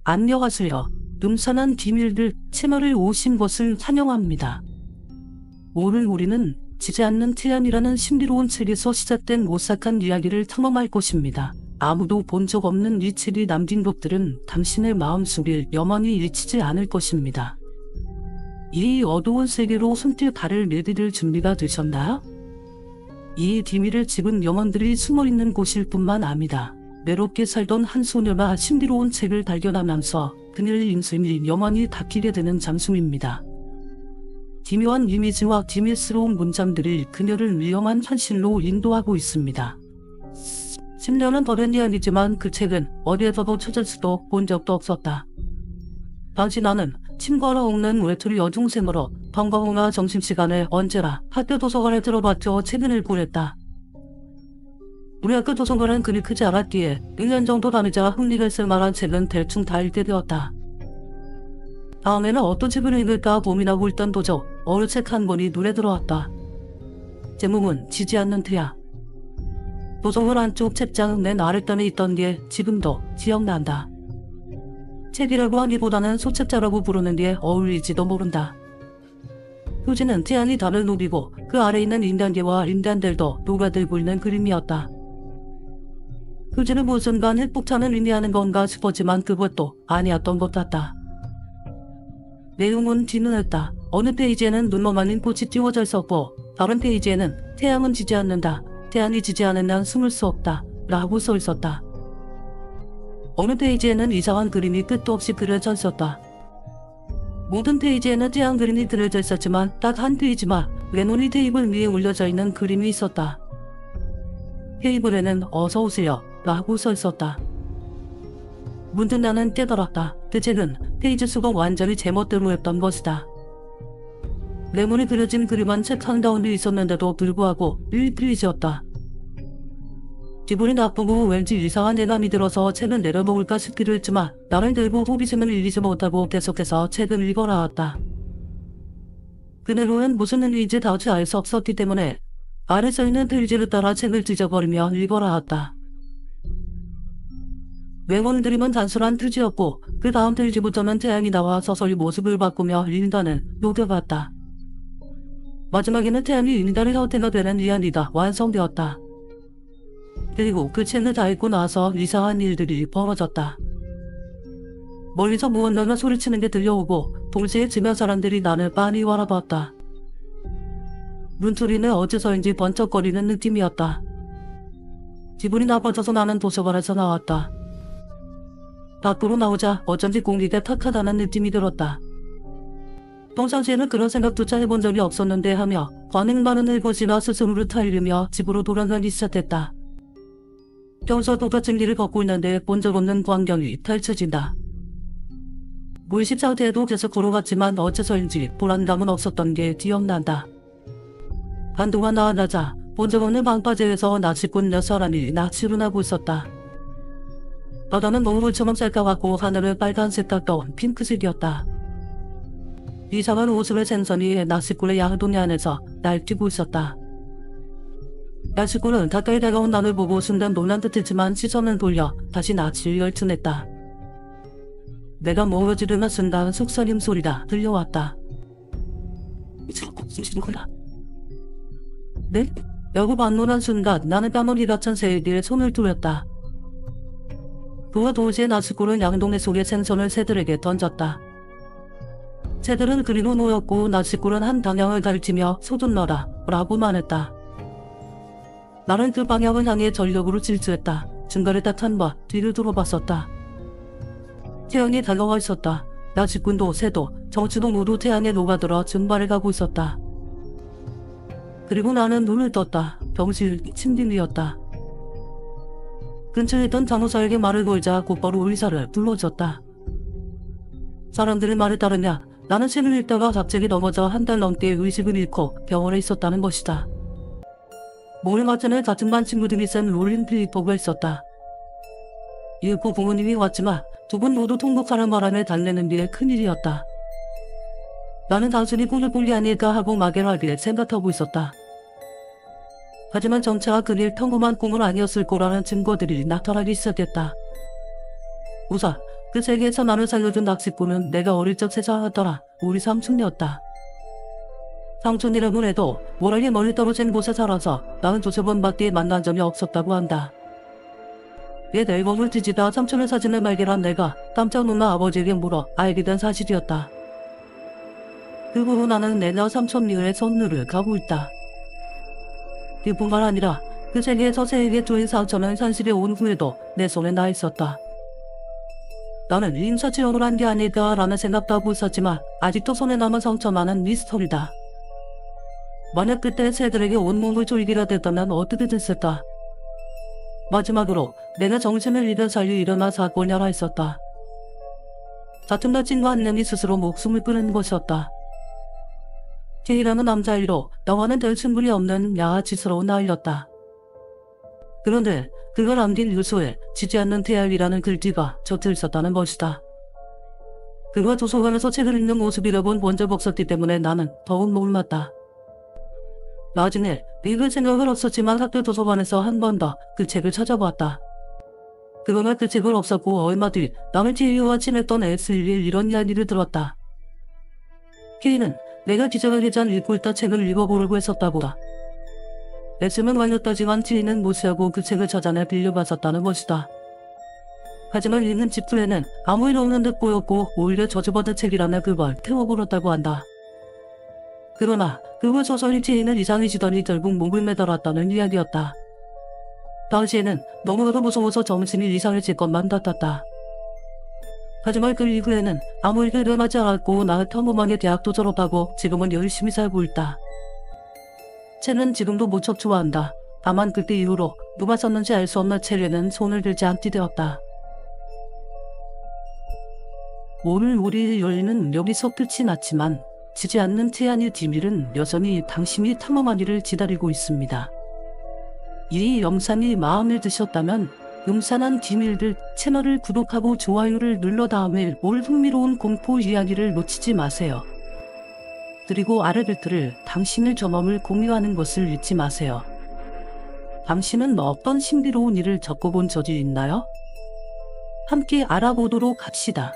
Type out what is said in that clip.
안녕하세요. 음산한 비밀들 채널에 오신 것을 환영합니다. 오늘 우리는 지지 않는 태양이라는 신비로운 책에서 시작된 오싹한 이야기를 탐험할 것입니다. 아무도 본 적 없는 이 책이 남긴 것들은 당신의 마음속에 영원히 잊히지 않을 것입니다. 이 어두운 세계로 손길 발을 내디딜 준비가 되셨나요? 이 비밀의 집은 영혼들이 숨어있는 곳일 뿐만 아니라 외롭게 살던 한 소녀가 신비로운 책을 발견하면서 그녀의 인생이 영원히 바뀌게 되는 장소입니다. 기묘한 이미지와 기밀스러운 문장들이 그녀를 위험한 현실로 인도하고 있습니다. 10년은 오랜 이야기지만 그 책은 어디에서도 찾을 수도 본 적도 없었다. 당시 나는 침과를 옥는 외톨이 여중생으로 방과후나 점심시간에 언제나 학교 도서관에 들어봤죠. 책을 읽고 했다. 우리 학교 도서관은 그리 크지 않았기에 1년 정도 다니자 흥미가 있을 만한 책은 대충 다 읽게 되었다. 다음에는 어떤 책을 읽을까 고민하고 있던 도중 어느 책 한 권이 눈에 들어왔다. 제목은 지지 않는 태양. 도서관 안쪽 책장 맨 아랫단에 있던 게 지금도 기억난다. 책이라고 하기보다는 소책자라고 부르는 게 어울리지도 모른다. 표지는 태양이 달을 누비고 그 아래 있는 인간계와 인간들도 녹아들고 있는 그림이었다. 표지는 무슨 간 핵폭탄을 의미하는 건가 싶었지만 그것도 아니었던 것 같다. 내용은 뒤늦었다. 어느 페이지에는 눈만 아닌 꽃이 띄워져 있었고 다른 페이지에는 태양은 지지 않는다. 태양이 지지 않은 난 숨을 수 없다. 라고 써 있었다. 어느 페이지에는 이상한 그림이 끝도 없이 그려져 있었다. 모든 페이지에는 태양 그림이 그려져 있었지만 딱 한 페이지만 레논이 테이블 위에 올려져 있는 그림이 있었다. 테이블에는 어서 오세요 라고 써 있었다. 문득 나는 깨달았다. 그 책은 페이지 수가 완전히 제멋대로였던 것이다. 레몬이 그려진 그림은 책 한가운데 있었는데도 불구하고 1페이지였다. 기분이 나쁘고 왠지 이상한 예감이 들어서 책을 내려놓을까 싶기도 했지만 나를 들고 호기심을 잃지 못하고 계속해서 책을 읽어나왔다. 그대로는 무슨 일인지 다시 알 수 없었기 때문에 아래 써있는 페이지를 따라 책을 찢어버리며 읽어나왔다. 외원 그림은 단순한 표지였고 그 다음 페이지부터는 태양이 나와 서서히 모습을 바꾸며 인간을 녹여봤다. 마지막에는 태양이 인간의 형태가 되는 이야기가 완성되었다. 그리고 그 책을 다 읽고 나서 이상한 일들이 벌어졌다. 멀리서 무언가가 소리치는 게 들려오고 동시에 주변 사람들이 나를 빤히 바라봤다. 눈초리는 어째서인지 번쩍거리는 느낌이었다. 기분이 나빠져서 나는 도서관에서 나왔다. 밖으로 나오자 어쩐지 공기가 탁하다는 느낌이 들었다. 평상시에는 그런 생각조차 해본 적이 없었는데 하며 관행 많은 일것이나 스스로를 타이르며 집으로 돌아가기 시작했다. 평소 똑같은 길을 걷고 있는데 본 적 없는 광경이 펼쳐진다. 무의식 상태에도 계속 걸어갔지만 어째서인지 불안감은 없었던 게 기억난다. 한동안 나아가자 본 적 없는 방파제에서 낚시꾼 몇 사람이 낚시를 하고 있었다. 바다는 노을처럼 쌀까맣고 하늘은 빨간색 가까운 핑크색이었다. 이상한 옷을 생선이 낚시꾼의 양동이 안에서 날뛰고 있었다. 낚시꾼은 가까이 다가온 나를 보고 순간 놀란 듯했지만 시선을 돌려 다시 낚시를 열중했다. 내가 모여지르는 순간 속삭임 소리가 들려왔다. 네? 라고 반론한 순간 나는 까마귀 같은 새에게 손을 들었다. 그와 동시에 낚시꾼은 양동이 속에 생선을 새들에게 던졌다. 새들은 그리로 놓였고 낚시꾼은 한 방향을 가리키며 소둔너라 라고 말했다. 나는 그 방향을 향해 전력으로 질주했다. 중간에 딱 한 번 뒤를 돌아봤었다. 태양이 다가와 있었다. 낚시꾼도 새도 정치도 모두 태양에 녹아들어 증발해 가고 있었다. 그리고 나는 눈을 떴다. 병실 침대이었다. 근처에 있던 간호사에게 말을 걸자 곧바로 의사를 불러줬다. 사람들의 말에 따르냐 나는 책을 읽다가 갑자기 넘어져 한 달 넘게 의식을 잃고 병원에 있었다는 것이다. 모레 마침에 같은 반 친구들이 쓴 롤링 필리포가 있었다. 읽고 부모님이 왔지만 두 분 모두 통곡하는 바람에 달래는 게 큰일이었다. 나는 단순히 꿈을 꾼 게 아닐까 하고 막연하게 생각하고 있었다. 하지만 점차 그릴 평범한 꿈은 아니었을 거라는 증거들이 나타나기 시작했다. 우선 그 세계에서 나를 살려준 낚시꾼은 내가 어릴 적 세상하더라. 우리 삼촌이었다. 삼촌이라고 해도 워낙에 멀리 떨어진 곳에 살아서 나는 두세 번밖에 만난 적이 없었다고 한다. 얘 앨범을 뒤지다 삼촌의 사진을 발견한 내가 깜짝 놀라 아버지에게 물어 알게 된 사실이었다. 그 후로 나는 내나 삼촌 미래의 선물을 가고 있다. 이뿐만 아니라 그 세계에서 세계 주인 삼촌은 현실에 온 후에도 내 손에 나 있었다. 나는 인사 지원을 한 게 아니다 라는 생각도 하고 있었지만 아직도 손에 남은 상처만은 미스터리다. 만약 그때 새들에게 온몸을 조이기라 됐다면 어떻게 됐을까? 마지막으로 내가 정신을 잃은 사이에 일어난 사건이 하나 있었다. 다툼다 친구 한 명이 스스로 목숨을 끊은 것이었다. K라는 남자아이로 나와는 별 친분이 없는 양아치스러운 아이였다. 그런데 그걸 남긴 유서에 지지 않는 태양이라는 글귀가 적혀 있었다는 것이다. 그가 도서관에서 책을 읽는 모습이라곤 본 적 없었기 때문에 나는 더욱 놀랐다. 나중에 읽을 생각을 없었지만 학교 도서관에서 한 번 더 그 책을 찾아보았다. 그러나 그 책은 없었고 얼마 뒤 남의 K와 친했던 S에 이런 이야기를 들었다. K는 내가 기자가 되지 않 읽고 있다 책을 읽어보려고 했었다고다. S는 완료따지만 T는 무시하고 그 책을 찾아내 빌려봤었다는 것이다. 하지만 읽는 집주에는 아무 일 없는 듯 보였고 오히려 저주받은 책이라며 그걸 태워버렸다고 한다. 그러나 그 후 서서히 T는 이상해지더니 결국 목을 매달았다는 이야기였다. 당시에는 너무나도 무서워서 정신이 이상해질 것만 같았다. 하지만 그 이후에는 아무 일도 일어나지 않았고 나는 평범하게 대학도 졸업하고 지금은 열심히 살고 있다. 채는 지금도 무척 좋아한다. 다만 그때 이후로 누가 썼는지 알 수 없는 책에는 손을 들지 않게 되었다. 오늘 우리의 열리는 여기서 끝이 났지만 지지 않는 태안의 비밀은 여전히 당신이 탐험하기를 기다리고 있습니다. 이 영상이 마음에 드셨다면 음산한 비밀들 채널을 구독하고 좋아요를 눌러 다음에 올 흥미로운 공포 이야기를 놓치지 마세요. 그리고 아르베트를 당신의 경험을 공유하는 것을 잊지 마세요. 당신은 어떤 신비로운 일을 겪어본 적이 있나요? 함께 알아보도록 합시다.